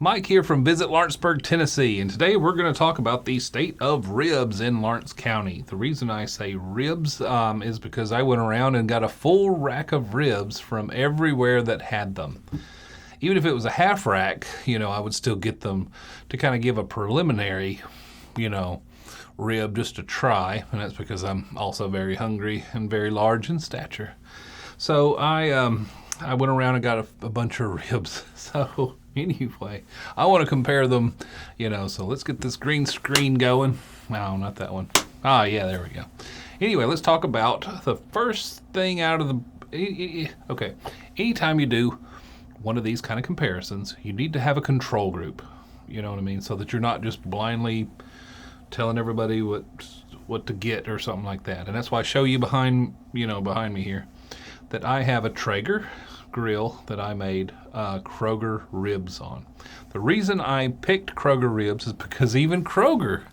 Mike here from Visit Lawrenceburg, Tennessee, and today we're going to talk about the state of ribs in Lawrence County. The reason I say ribs is because I went around and got a full rack of ribs from everywhere that had them. Even if it was a half rack, I would still get them to kind of give a preliminary, rib just to try, and that's because I'm also very hungry and very large in stature. So I went around and got a bunch of ribs. So anyway, I want to compare them, so let's get this green screen going. No, not that one. Ah, yeah, there we go. Anyway, let's talk about the first thing out of the, okay, anytime you do one of these kind of comparisons, you need to have a control group, you know what I mean, so that you're not just blindly telling everybody what to get or something like that. And that's why I show you behind me here that I have a Traeger grill that I made Kroger ribs on. The reason I picked Kroger ribs is because even Kroger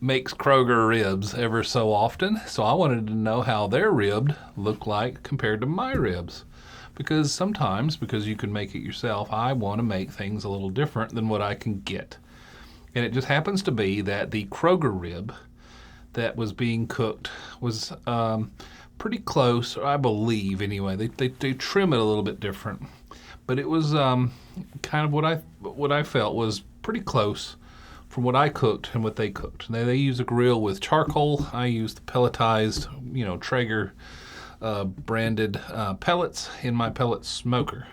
makes Kroger ribs ever so often. So I wanted to know how their rib looked like compared to my ribs. Because sometimes, because you can make it yourself, I want to make things a little different than what I can get. And it just happens to be that the Kroger rib that was being cooked was pretty close, I believe anyway. They trim it a little bit different, but it was kind of what I felt was pretty close from what I cooked and what they cooked. Now they use a grill with charcoal. I used the pelletized, Traeger branded pellets in my pellet smoker,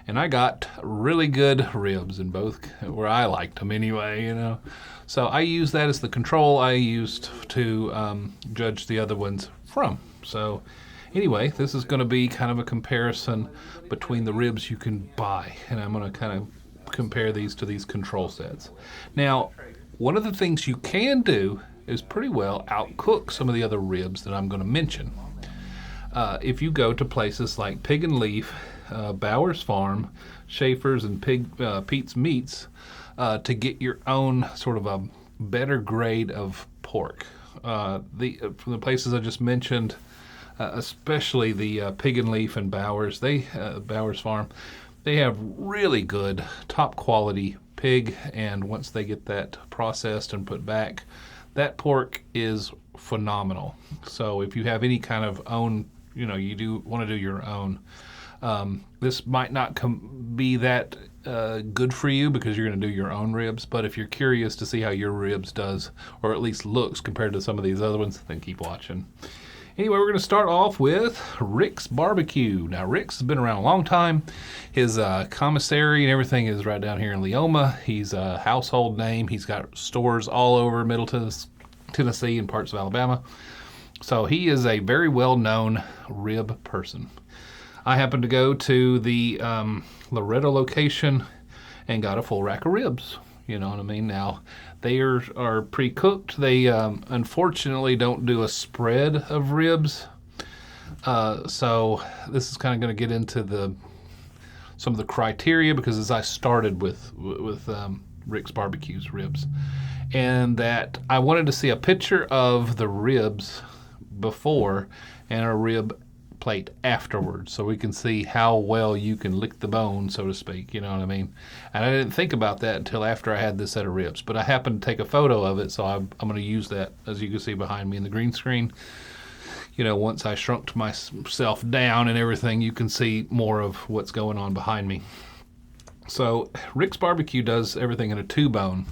and I got really good ribs in both where I liked them anyway. So I used that as the control I used to judge the other ones from. So anyway, this is going to be kind of a comparison between the ribs you can buy, and I'm going to kind of compare these to these control sets. Now, one of the things you can do is pretty well outcook some of the other ribs that I'm going to mention. If you go to places like Pig and Leaf, Bowers Farm, Schafer's, and Pete's Meats to get your own sort of a better grade of pork. From the places I just mentioned, especially the Pig and Leaf and Bowers, Bowers Farm, they have really good, top quality pig, and once they get that processed and put back, that pork is phenomenal. So if you have any kind of own, you do want to do your own, this might not be that good for you because you're going to do your own ribs, but if you're curious to see how your ribs does, or at least looks compared to some of these other ones, then keep watching. Anyway, we're going to start off with Rick's Barbecue. Now, Rick's has been around a long time. His commissary and everything is right down here in Leoma. He's a household name. He's got stores all over Middle Tennessee and parts of Alabama. So he is a very well-known rib person. I happened to go to the Loretto location and got a full rack of ribs. You know what I mean? Now, they are pre-cooked. They unfortunately don't do a spread of ribs. So this is kind of going to get into some of the criteria, because as I started with Rick's Barbecue's ribs, and that I wanted to see a picture of the ribs before and a rib plate afterwards, so we can see how well you can lick the bone, so to speak, you know what I mean? And I didn't think about that until after I had this set of ribs, but I happened to take a photo of it, so I'm going to use that, as you can see behind me in the green screen. Once I shrunk myself down and everything, you can see more of what's going on behind me. So Rick's Barbecue does everything in a two bone.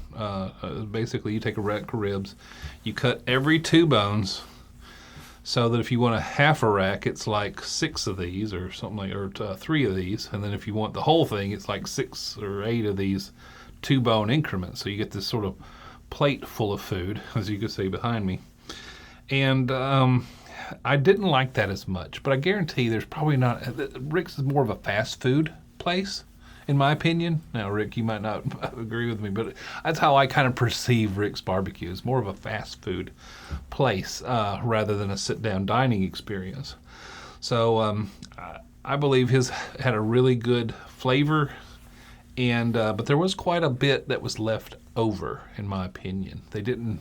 Basically, you take a rack of ribs, you cut every two bones, so that if you want a half a rack, it's like 6 of these or something like, or 3 of these. And then if you want the whole thing, it's like 6 or 8 of these 2-bone increments. So you get this sort of plate full of food, as you can see behind me. And I didn't like that as much, but I guarantee there's probably not. Rick's is more of a fast food place, in my opinion. Now, Rick, you might not agree with me, but that's how I kind of perceive Rick's Barbecue. It's more of a fast food place rather than a sit-down dining experience. So I believe his had a really good flavor, and but there was quite a bit that was left over, in my opinion. They didn't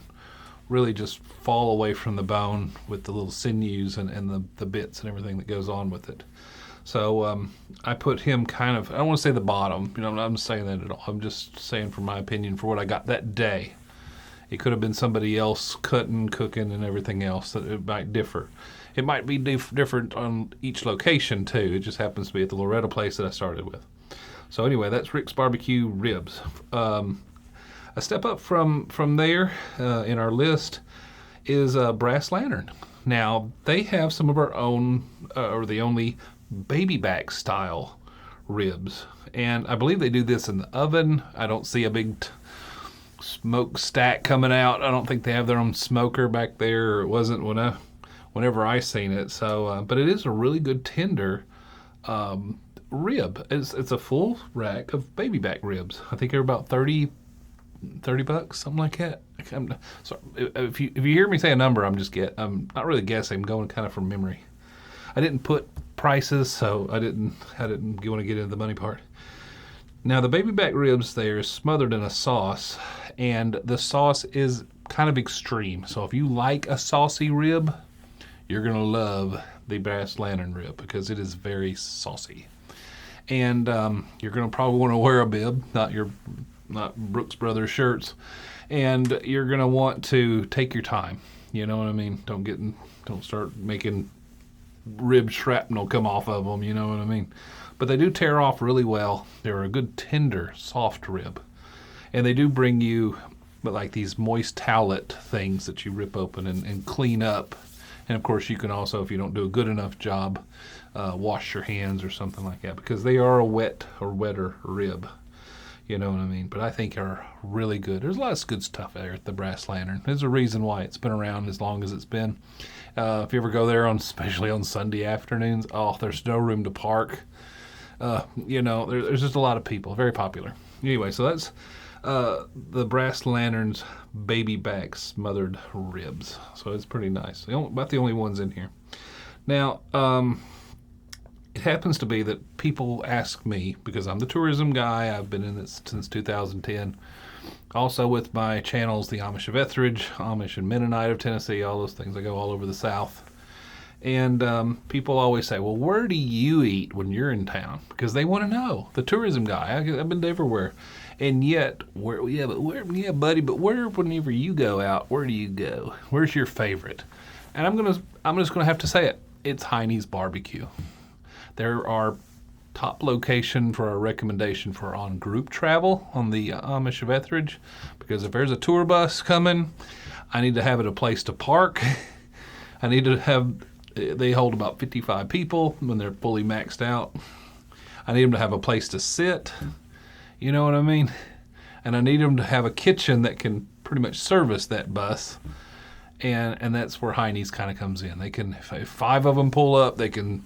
really just fall away from the bone with the little sinews and the bits and everything that goes on with it. So I put him kind of, I don't want to say the bottom. I'm not saying that at all. I'm just saying from my opinion for what I got that day. It could have been somebody else cutting, cooking, and everything else. That it might differ. It might be different on each location too. It just happens to be at the Loretta place that I started with. So anyway, that's Rick's Barbecue ribs. A step up from there in our list is Brass Lantern. Now they have some of our own, or the only baby back style ribs, and I believe they do this in the oven. I don't see a big smoke stack coming out. I don't think they have their own smoker back there, or it wasn't whenever I seen it. So, but it is a really good tender rib. It's a full rack of baby back ribs. I think they're about $30, something like that. So if you hear me say a number, I'm not really guessing. I'm going kind of from memory. I didn't put prices, so I didn't want to get into the money part. Now the baby back ribs, they're smothered in a sauce, and the sauce is kind of extreme. So if you like a saucy rib, you're gonna love the Brass Lantern rib because it is very saucy. And you're gonna probably want to wear a bib, not Brooks Brothers shirts, and you're gonna want to take your time. You know what I mean? Don't start making rib shrapnel come off of them. You know what I mean? But they do tear off really well. They're a good tender, soft rib, and they do bring you, like these moist towelette things that you rip open and clean up. And of course, you can also, if you don't do a good enough job, wash your hands or something like that, because they are a wet or wetter rib. You know what I mean? But I think are really good. There's lots of good stuff there at the Brass Lantern. There's a reason why it's been around as long as it's been. If you ever go there, especially on Sunday afternoons, there's no room to park. There's just a lot of people. Very popular. Anyway, so that's the Brass Lantern's baby back smothered ribs. So it's pretty nice. About the only ones in here. Now, it happens to be that people ask me, because I'm the tourism guy, I've been in this since 2010. Also with my channels, the Amish of Etheridge, Amish and Mennonite of Tennessee, all those things. I go all over the South. And people always say, well, where do you eat when you're in town? Because they want to know. The tourism guy, I've been everywhere. And yet, whenever you go out, where do you go? Where's your favorite? And I'm just gonna have to say it. It's Heinie's Barbecue. They're our top location for our recommendation for on group travel on the Amish of Etheridge, because if there's a tour bus coming, I need to have it a place to park. I need to have, they hold about 55 people when they're fully maxed out. I need them to have a place to sit. You know what I mean? And I need them to have a kitchen that can pretty much service that bus. And that's where Heinie's kind of comes in. They can, if 5 of them pull up, they can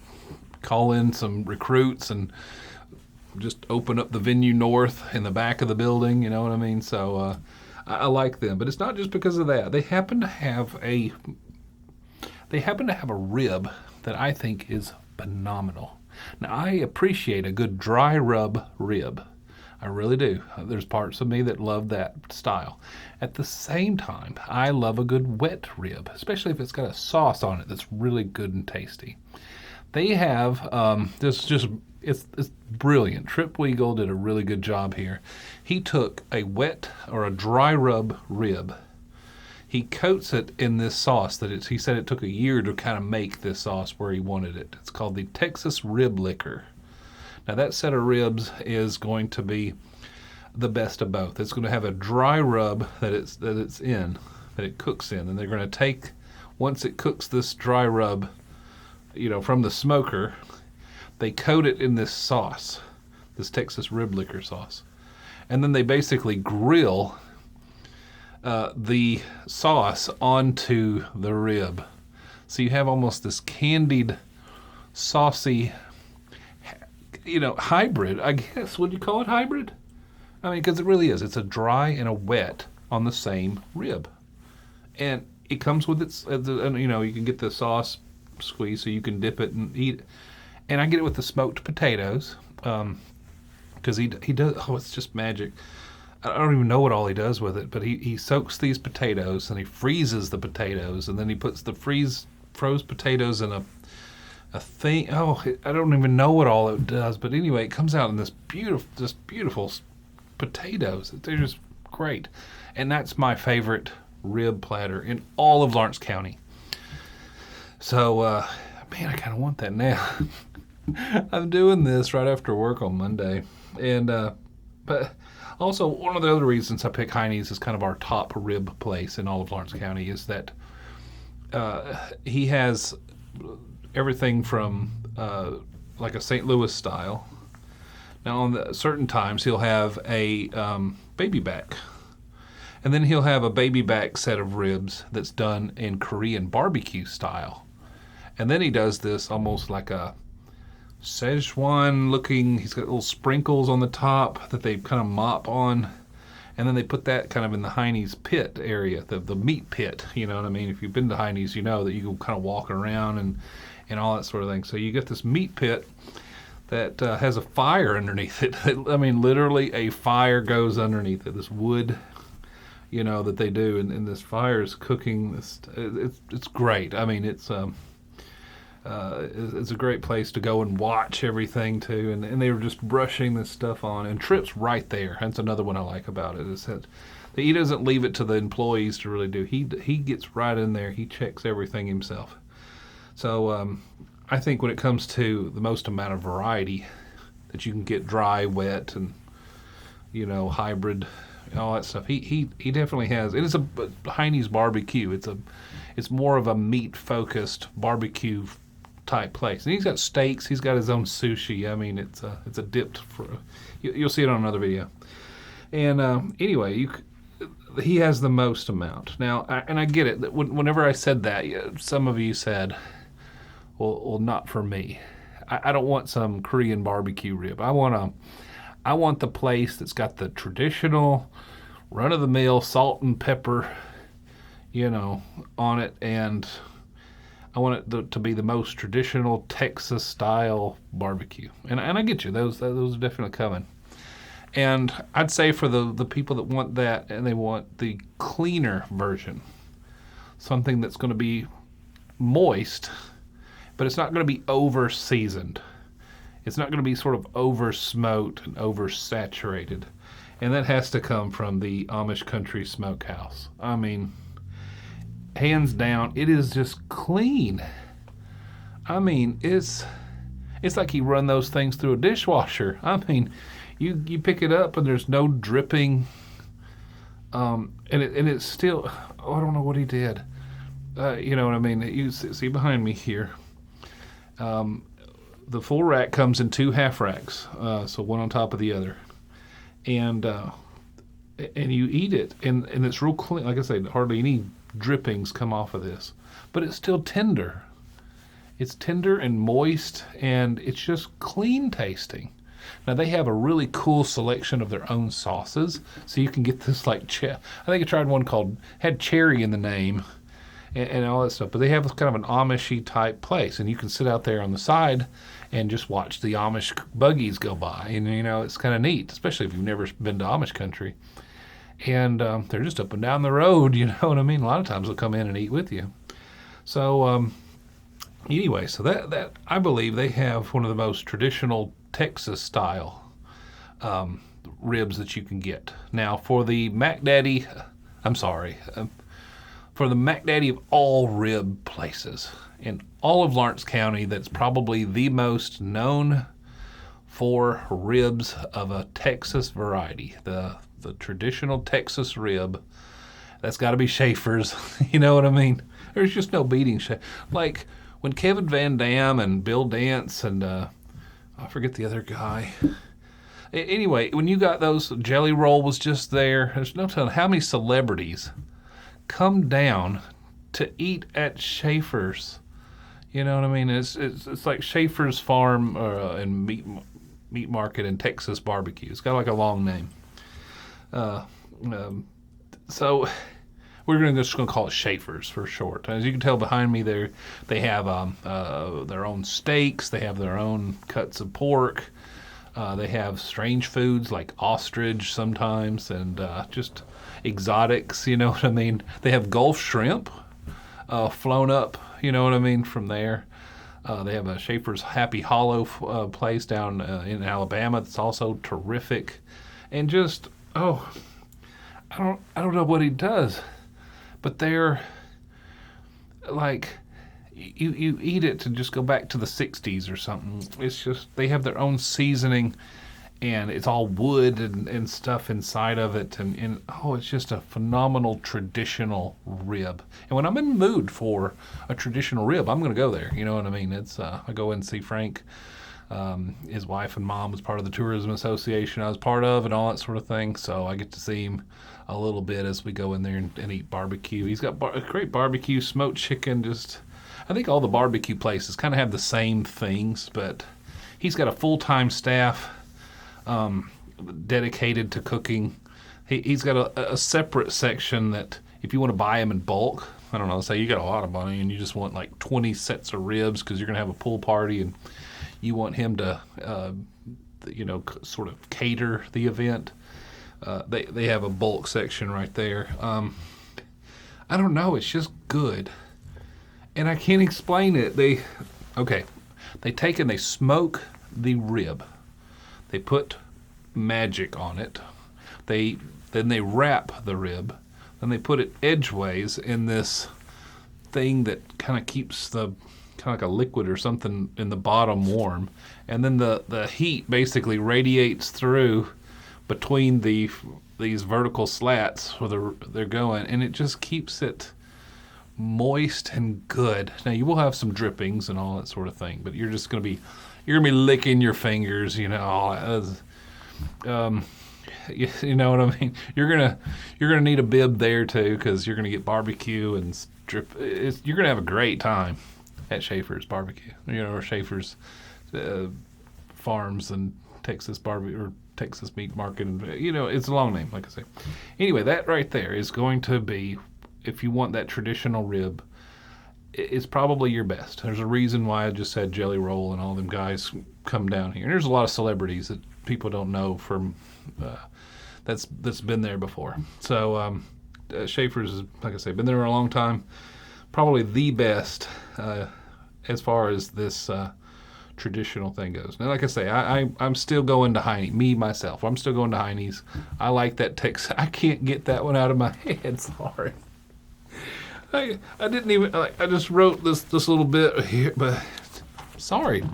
call in some recruits and just open up the venue north in the back of the building. You know what I mean? So I like them, but it's not just because of that. They happen to have a rib that I think is phenomenal. Now, I appreciate a good dry rub rib. I really do. There's parts of me that love that style. At the same time, I love a good wet rib, especially if it's got a sauce on it that's really good and tasty. They have it's brilliant. Trip Weagle did a really good job here. He took a wet or a dry rub rib. He coats it in this sauce he said it took a year to kind of make this sauce where he wanted it. It's called the Texas Rib Liquor. Now that set of ribs is going to be the best of both. It's going to have a dry rub that it cooks in, and they're going to take, once it cooks this dry rub, from the smoker, they coat it in this sauce, this Texas Rib Liquor sauce, and then they basically grill the sauce onto the rib. So you have almost this candied, saucy, hybrid, I guess. Would you call it hybrid? I mean, because it really is. It's a dry and a wet on the same rib. And it comes with its, you can get the sauce squeeze so you can dip it and eat it. And I get it with the smoked potatoes, because he does, it's just magic. I don't even know what all he does with it, but he soaks these potatoes and he freezes the potatoes, and then he puts the froze potatoes in a thing. Oh, I don't even know what all it does, but anyway, it comes out in this beautiful potatoes. They're just great, and that's my favorite rib platter in all of Lawrence County. So, man, I kind of want that now. I'm doing this right after work on Monday, and but also one of the other reasons I pick Heine's as kind of our top rib place in all of Lawrence County is that he has everything from like a St. Louis style. Now, on certain times, he'll have a baby back. And then he'll have a baby back set of ribs that's done in Korean barbecue style. And then he does this almost like a Szechuan looking, he's got little sprinkles on the top that they kind of mop on. And then they put that kind of in the Heine's pit area, the meat pit, you know what I mean? If you've been to Heine's, you know that you go kind of walking around and all that sort of thing. So you get this meat pit that has a fire underneath it. I mean, literally a fire goes underneath it, this wood, you know, that they do. And this fire is cooking. It's great. I mean, it's a great place to go and watch everything too. And they were just brushing this stuff on, and Tripp's right there. That's another one I like about it, is that he doesn't leave it to the employees to really do. He gets right in there. He checks everything himself. So I think when it comes to the most amount of variety that you can get, dry, wet, and, you know, hybrid, and all that stuff, he definitely has. It is a Heine's barbecue. It's more of a meat focused barbecue type place. And he's got steaks. He's got his own sushi. I mean, it's a dipped. You'll see it on another video. And anyway, he has the most amount. Now, I get it. Whenever I said that, some of you said, well, not for me. I don't want some Korean barbecue rib. I want the place that's got the traditional, run-of-the-mill salt and pepper, you know, on it, and I want it to be the most traditional Texas-style barbecue. And I get you. Those are definitely coming. And I'd say for the people that want that, and they want the cleaner version, something that's going to be moist, but it's not going to be over-seasoned. It's not going to be sort of over-smoked and over-saturated. And that has to come from the Amish Country Smokehouse. I mean, hands down, it is just clean. I mean, it's like you run those things through a dishwasher. I mean, you pick it up and there's no dripping. And it's still, I don't know what he did. You know what I mean? You see behind me here. The full rack comes in 2 half racks, so one on top of the other, and you eat it, and it's real clean. Like I said, hardly any drippings come off of this, but it's still tender. It's tender and moist, and it's just clean tasting. Now they have a really cool selection of their own sauces, so you can get this like I think I tried one had cherry in the name. And all that stuff, but they have kind of an Amishy type place, and you can sit out there on the side and just watch the Amish buggies go by, and you know, it's kind of neat, especially if you've never been to Amish country. And they're just up and down the road, you know what I mean? A lot of times they'll come in and eat with you. So anyway, so that I believe they have one of the most traditional Texas style ribs that you can get. Now for the Mac Daddy, for the Mac Daddy of all rib places in all of Lawrence County, that's probably the most known for ribs of a Texas variety, the traditional Texas rib. That's got to be Schafer's. You know what I mean? There's just no beating Schafer. Like when Kevin Van Dam and Bill Dance and I forget the other guy. Anyway, when you got those, Jelly Roll was just there. There's no telling how many celebrities come down to eat at Schafer's. You know what I mean? It's like Schafer's Farm and meat market in Texas barbecue. It's got like a long name. So we're just going to call it Schafer's for short. As you can tell behind me there, they have their own steaks. They have their own cuts of pork. They have strange foods like ostrich sometimes, and just exotics, you know what I mean? They have Gulf shrimp flown up, you know what I mean, from there. They have a Schafer's Happy Hollow place down in Alabama that's also terrific, and just I don't know what he does, but they're like you eat it to just go back to the '60s or something. It's just they have their own seasoning, and it's all wood and stuff inside of it, and it's just a phenomenal traditional rib. And when I'm in the mood for a traditional rib, I'm gonna go there. You know what I mean? It's I go in and see Frank. His wife and mom was part of the tourism association I was part of, and all that sort of thing. So I get to see him a little bit as we go in there and eat barbecue. He's got a great barbecue, smoked chicken. Just I think all the barbecue places kind of have the same things, but he's got a full-time staff dedicated to cooking. He's got a separate section that if you want to buy him in bulk, I don't know, say you got a lot of money and you just want like 20 sets of ribs because you're going to have a pool party and you want him to, sort of cater the event. They have a bulk section right there. I don't know. It's just good, and I can't explain it. They take and they smoke the rib. They put magic on it. Then they wrap the rib. Then they put it edgeways in this thing that kind of keeps the kind of like a liquid or something in the bottom warm, and then the heat basically radiates through between these vertical slats where they're going, and it just keeps it moist and good. Now you will have some drippings and all that sort of thing, but you're gonna be licking your fingers, you know. You know what I mean? You're gonna need a bib there too, because you're gonna get barbecue and drip. You're gonna have a great time at Schafer's Barbecue, or Schafer's Farms and Texas Barbecue or Texas Meat Market. And, it's a long name, like I say. Anyway, that right there is going to be, if you want that traditional rib, it's probably your best. There's a reason why I just said Jelly Roll and all them guys come down here. And there's a lot of celebrities that people don't know from that's been there before. So Schafer's is, like I say, been there a long time. Probably the best as far as this traditional thing goes. Now, like I say, I'm still going to Heiney, myself. I'm still going to Heine's. I like that Texas. I can't get that one out of my head. Sorry. I didn't even, I just wrote this little bit here, but sorry.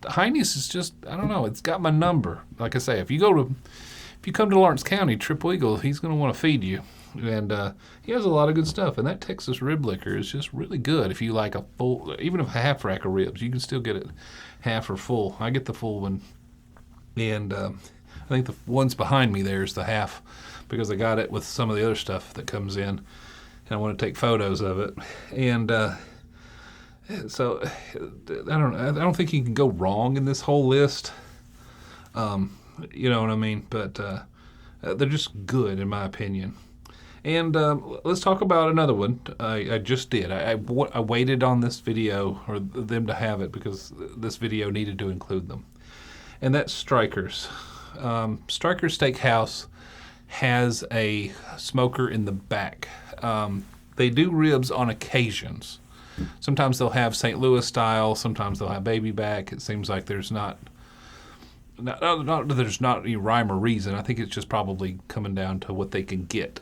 Heine's is just, I don't know, it's got my number. Like I say, if you come to Lawrence County, Triple Eagle, he's going to want to feed you. And he has a lot of good stuff. And that Texas rib liquor is just really good. If you like a full, even a half rack of ribs, you can still get it half or full. I get the full one. And I think the ones behind me there is the half, because I got it with some of the other stuff that comes in. And I want to take photos of it. And so I don't think you can go wrong in this whole list. You know what I mean? But they're just good, in my opinion. And let's talk about another one I just did. I waited on this video, or them to have it, because this video needed to include them. And that's Strikers. Strikers Steakhouse has a smoker in the back. They do ribs on occasions. Sometimes they'll have St. Louis style. Sometimes they'll have baby back. It seems like there's not there's not any rhyme or reason. I think it's just probably coming down to what they can get.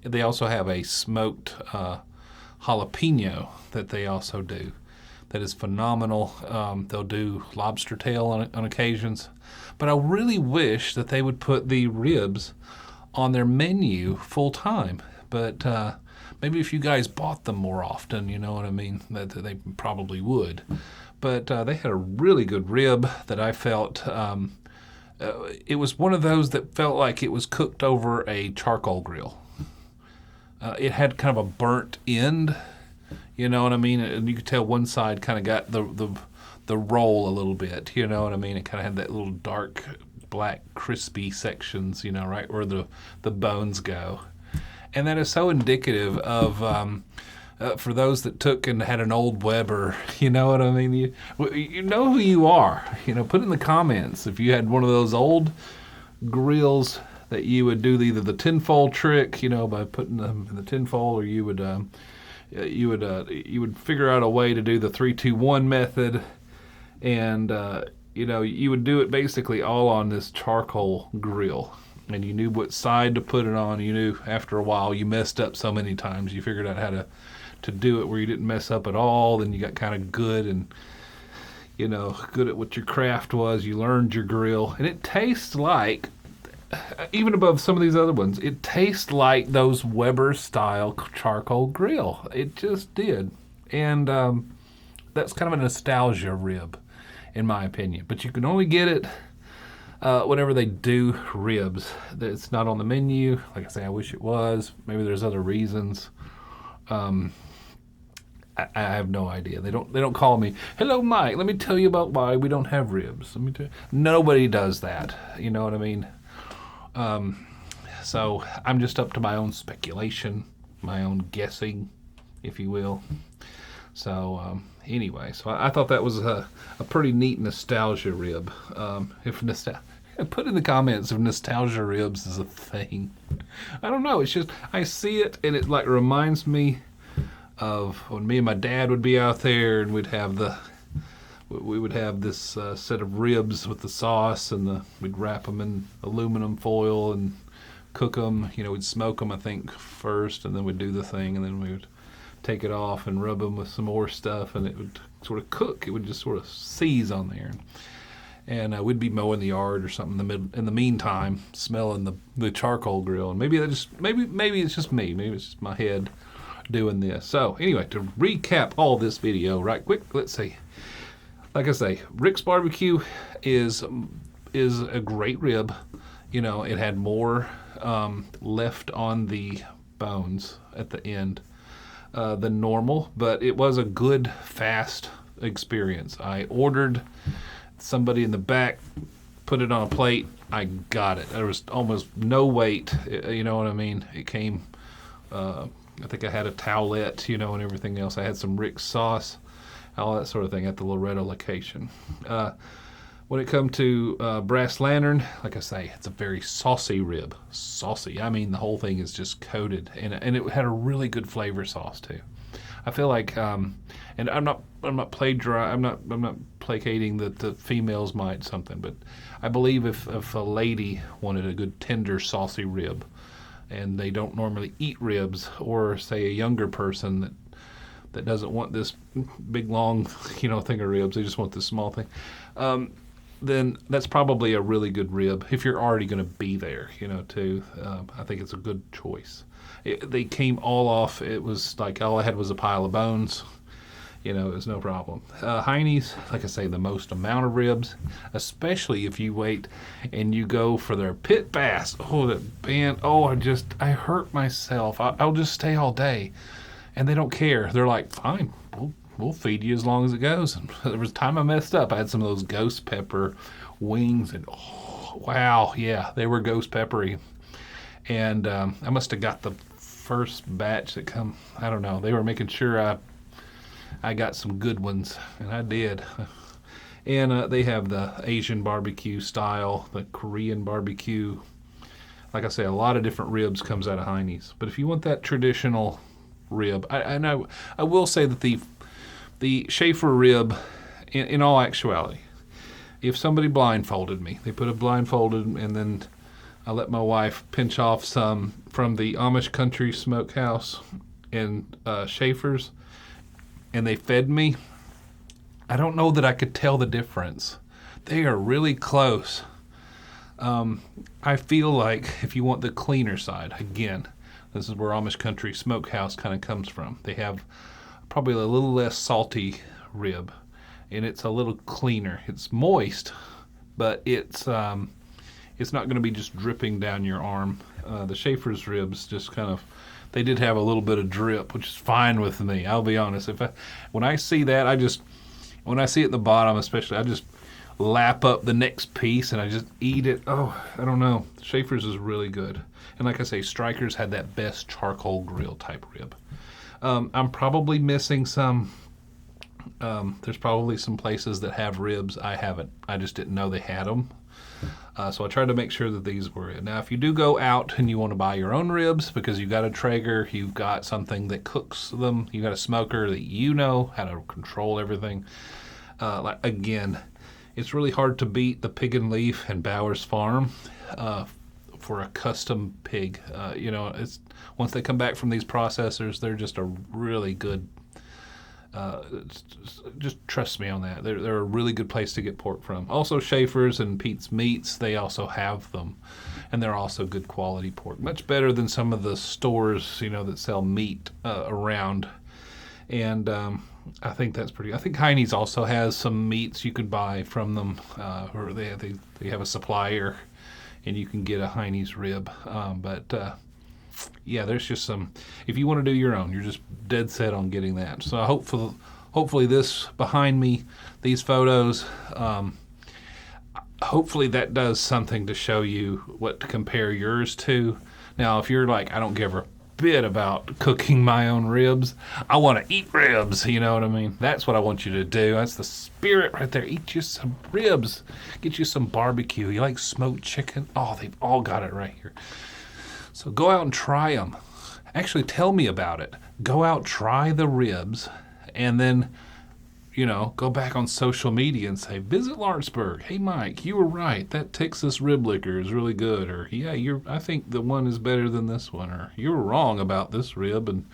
They also have a smoked jalapeno that they also do. That is phenomenal. They'll do lobster tail on occasions. But I really wish that they would put the ribs on their menu full time. But maybe if you guys bought them more often, you know what I mean, that they probably would. But they had a really good rib that I felt, it was one of those that felt like it was cooked over a charcoal grill. It had kind of a burnt end, you know what I mean? And you could tell one side kind of got the roll a little bit, you know what I mean? It kind of had that little dark, black, crispy sections, you know, right where the bones go. And that is so indicative of, for those that took and had an old Weber, you know what I mean? You know who you are. You know, put in the comments if you had one of those old grills that you would do either the tinfoil trick, you know, by putting them in the tinfoil, or you would you would figure out a way to do the 3-2-1 method, and you would do it basically all on this charcoal grill, and you knew what side to put it on. You knew after a while you messed up so many times, you figured out how to do it where you didn't mess up at all. Then you got kind of good and good at what your craft was. You learned your grill, and it tastes like, even above some of these other ones, it tastes like those Weber style charcoal grill. It just did. And that's kind of a nostalgia rib, in my opinion. But you can only get it whenever they do ribs. It's not on the menu. Like I say, I wish it was. Maybe there's other reasons. I have no idea. They don't call me, "Hello, Mike, let me tell you about why we don't have ribs." Nobody does that. You know what I mean? So I'm just up to my own speculation, my own guessing, if you will. So anyway, so I thought that was a pretty neat nostalgia rib. Put in the comments if nostalgia ribs is a thing. I don't know. It's just I see it and it like reminds me of when me and my dad would be out there and we would have this set of ribs with the sauce, and we'd wrap them in aluminum foil and cook them. We'd smoke them, I think, first, and then we'd do the thing, and then we would take it off and rub them with some more stuff, and it would sort of cook. It would just sort of seize on there. And we'd be mowing the yard or something in the meantime, smelling the charcoal grill. And maybe it's just me. Maybe it's just my head doing this. So anyway, to recap all this video right quick, let's see. Like I say, Rick's Barbecue is a great rib. It had more left on the bones at the end than normal, but it was a good, fast experience. I ordered, somebody in the back put it on a plate. I got it. There was almost no wait. You know what I mean? It came, I think I had a towelette, and everything else. I had some Rick's sauce, all that sort of thing at the Loretto location. When it comes to Brass Lantern, like I say, it's a very saucy rib. Saucy. I mean, the whole thing is just coated, and it had a really good flavor sauce too. I feel like, and I'm not placating that the females might something, but I believe if a lady wanted a good tender, saucy rib, and they don't normally eat ribs, or say a younger person that doesn't want this big long thing of ribs, they just want this small thing, then that's probably a really good rib if you're already going to be there, too. I think it's a good choice. They came all off. It was like all I had was a pile of bones. It was no problem. Heine's, like I say, the most amount of ribs, especially if you wait and you go for their pit bass. Oh, that band. Oh, I hurt myself. I'll just stay all day. And they don't care. They're like, fine, we'll feed you as long as it goes. And there was a time I messed up. I had some of those ghost pepper wings, and oh, wow, yeah, they were ghost peppery. And I must have got the first batch that come. I don't know. They were making sure I got some good ones, and I did. And they have the Asian barbecue style, the Korean barbecue. Like I say, a lot of different ribs comes out of Heine's. But if you want that traditional rib, I will say that the Schafer rib, in all actuality, if somebody blindfolded me, they put a blindfolded, and then I let my wife pinch off some from the Amish Smoke House and Schafer's, and they fed me, I don't know that I could tell the difference. They are really close. I feel like if you want the cleaner side, again, this is where Amish Smoke House kind of comes from. They have probably a little less salty rib, and it's a little cleaner. It's moist, but it's not going to be just dripping down your arm. The Schafer's ribs just kind of, they did have a little bit of drip, which is fine with me. I'll be honest. When I see that, when I see it at the bottom, especially, I just lap up the next piece and I just eat it. Oh, I don't know. Schafer's is really good. And like I say, Strikers had that best charcoal grill type rib. I'm probably missing some. There's probably some places that have ribs. I haven't. I just didn't know they had them. So I tried to make sure that these were it. Now, if you do go out and you want to buy your own ribs because you've got a Traeger, you've got something that cooks them, you've got a smoker that you know how to control everything. Again, it's really hard to beat the Pig and Leaf and Bowers Farm for a custom pig. It's once they come back from these processors, they're just a really good. Just trust me on that. They're a really good place to get pork from. Also, Schafer's and Pete's Meats, they also have them, and they're also good quality pork. Much better than some of the stores, that sell meat around. And I think that's pretty. I think Heinie's also has some meats you could buy from them, or they have a supplier, and you can get a Heinie's rib. Yeah, there's just some. If you want to do your own, you're just dead set on getting that. So hopefully this behind me, these photos, hopefully that does something to show you what to compare yours to. Now, if you're like, I don't give a bit about cooking my own ribs, I want to eat ribs, you know what I mean? That's what I want you to do. That's the spirit right there. Eat you some ribs. Get you some barbecue. You like smoked chicken? Oh, they've all got it right here. So go out and try them. Actually, tell me about it. Go out, try the ribs, and then, go back on social media and say, visit Lawrenceburg. Hey, Mike, you were right. That Texas rib liquor is really good. Or, yeah, I think the one is better than this one. Or, you were wrong about this rib. And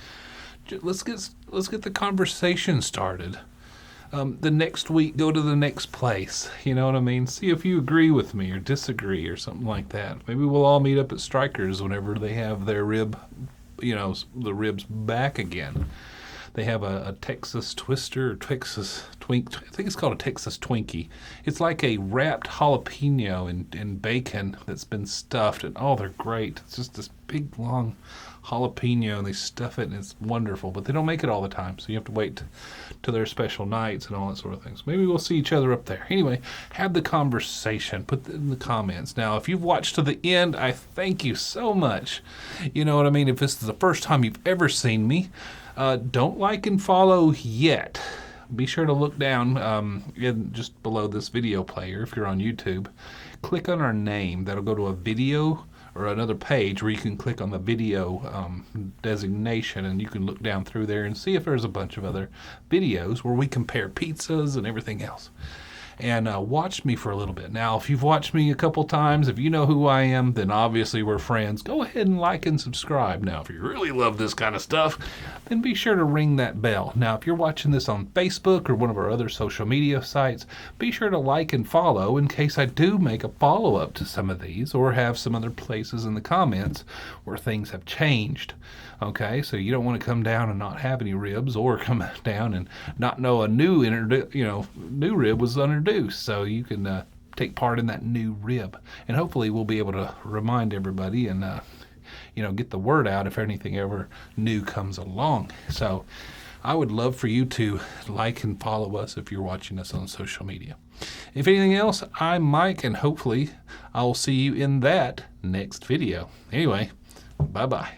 let's get the conversation started. The next week, go to the next place. You know what I mean? See if you agree with me or disagree or something like that. Maybe we'll all meet up at Strikers whenever they have their rib, the ribs back again. They have a Texas Twister or Texas Twink. I think it's called a Texas Twinkie. It's like a wrapped jalapeno in bacon that's been stuffed, and they're great. It's just this big long jalapeno, and they stuff it, and it's wonderful. But they don't make it all the time, so you have to wait to their special nights and all that sort of things. Maybe we'll see each other up there. Anyway, have the conversation. Put it in the comments. Now, if you've watched to the end, I thank you so much. You know what I mean? If this is the first time you've ever seen me, don't like and follow yet. Be sure to look down just below this video player if you're on YouTube. Click on our name. That'll go to a video or another page where you can click on the video designation, and you can look down through there and see if there's a bunch of other videos where we compare pizzas and everything else. And watch me for a little bit. Now, if you've watched me a couple times, if you know who I am, then obviously we're friends. Go ahead and like and subscribe. Now, if you really love this kind of stuff, then be sure to ring that bell. Now, if you're watching this on Facebook or one of our other social media sites, be sure to like and follow in case I do make a follow-up to some of these or have some other places in the comments where things have changed. Okay, so you don't want to come down and not have any ribs, or come down and not know a new rib was introduced. So you can take part in that new rib, and hopefully we'll be able to remind everybody and get the word out if anything ever new comes along. So I would love for you to like and follow us if you're watching us on social media. If anything else, I'm Mike, and hopefully I'll see you in that next video. Anyway, bye-bye.